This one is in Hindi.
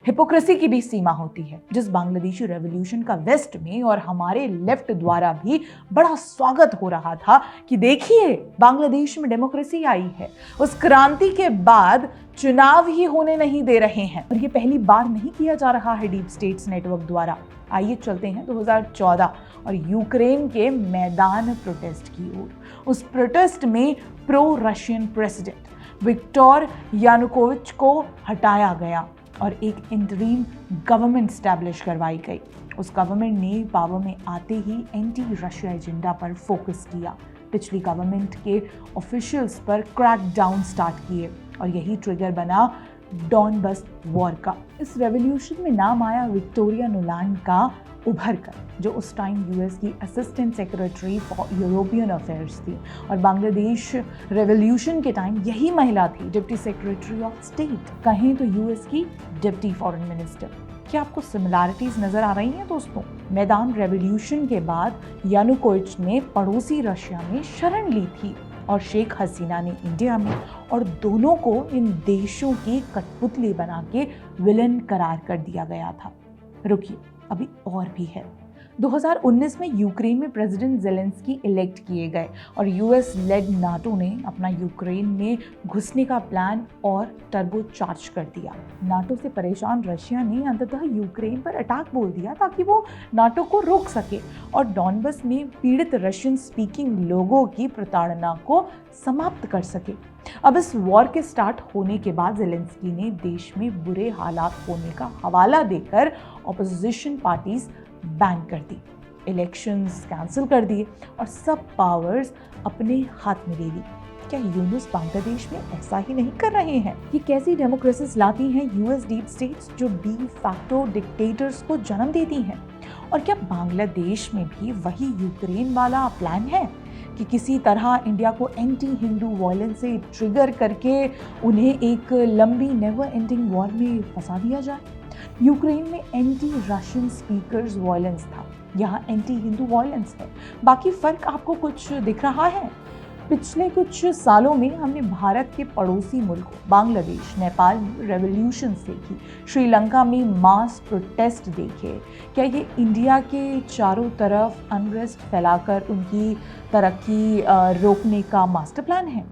हिपोक्रेसी की भी सीमा होती है। जिस बांग्लादेशी रेवोल्यूशन का वेस्ट में और हमारे लेफ्ट द्वारा भी बड़ा स्वागत हो रहा था कि देखिए बांग्लादेश में डेमोक्रेसी आई है, उस क्रांति के बाद चुनाव ही होने नहीं दे रहे हैं। और ये पहली बार नहीं किया जा रहा है डीप स्टेट्स नेटवर्क द्वारा। आइए चलते हैं 2014 और यूक्रेन के मैदान प्रोटेस्ट की ओर। उस प्रोटेस्ट में pro Russian president Viktor Yanukovych को हटाया गया और एक इंटरिम गवर्नमेंट स्टैब्लिश करवाई गई। उस गवर्नमेंट ने पावर में आते ही एंटी रशिया एजेंडा पर फोकस किया, पिछली गवर्नमेंट के ऑफिशियल्स पर क्रैकडाउन स्टार्ट किए और यही ट्रिगर बना डॉनबस वॉर का। इस रेवोल्यूशन में नाम आया विक्टोरिया नुलैंड का उभर कर, जो उस टाइम यूएस की assistant secretary for European affairs थी और बांग्लादेश रेवोल्यूशन के टाइम यही महिला थी डिप्टी सेक्रेटरी ऑफ स्टेट, कहें तो यूएस की डिप्टी फॉरेन मिनिस्टर। क्या आपको सिमिलैरिटीज नजर आ रही हैं दोस्तों? मैदान रेवोल्यूशन के बाद यानुकोविच ने पड़ोसी रशिया में शरण ली थी और शेख हसीना ने इंडिया में, और दोनों को इन देशों की कठपुतली बना के विलन करार कर दिया गया था। रुकिए, अभी और भी है। 2019 में यूक्रेन में प्रेसिडेंट ज़ेलेंस्की इलेक्ट किए गए और यूएस लेड नाटो ने अपना यूक्रेन में घुसने का प्लान और टर्बो चार्ज कर दिया। नाटो से परेशान रशिया ने अंततः यूक्रेन पर अटैक बोल दिया ताकि वो नाटो को रोक सके और डॉनबस में पीड़ित रशियन स्पीकिंग लोगों की प्रताड़ना को समाप्त कर सके। अब इस वॉर के स्टार्ट होने के बाद ज़ेलेंस्की ने देश में बुरे हालात होने का हवाला देकर ऑपोजिशन पार्टीज बैन कर दी, इलेक्शंस कैंसिल कर दिए और सब पावर्स अपने हाथ में ले ली। क्या यूनुस बांग्लादेश में ऐसा ही नहीं कर रहे हैं? ये कैसी डेमोक्रेसीज लाती हैं यूएस डीप स्टेट्स जो डी फैक्टो डिक्टेटर्स को जन्म देती हैं? और क्या बांग्लादेश में भी वही यूक्रेन वाला प्लान है कि किसी तरह इंडिया को एंटी हिंदू वायलेंस से ट्रिगर करके उन्हें एक लंबी नेवर एंडिंग वॉर में फंसा दिया जाए? यूक्रेन में एंटी रशियन स्पीकर्स वायलेंस था, यहाँ एंटी हिंदू वायलेंस है। बाकी फर्क आपको कुछ दिख रहा है? पिछले कुछ सालों में हमने भारत के पड़ोसी मुल्क बांग्लादेश, नेपाल में रेवोल्यूशंस देखी, श्रीलंका में मास प्रोटेस्ट देखे। क्या ये इंडिया के चारों तरफ अनरेस्ट फैलाकर उनकी तरक्की रोकने का मास्टर प्लान है?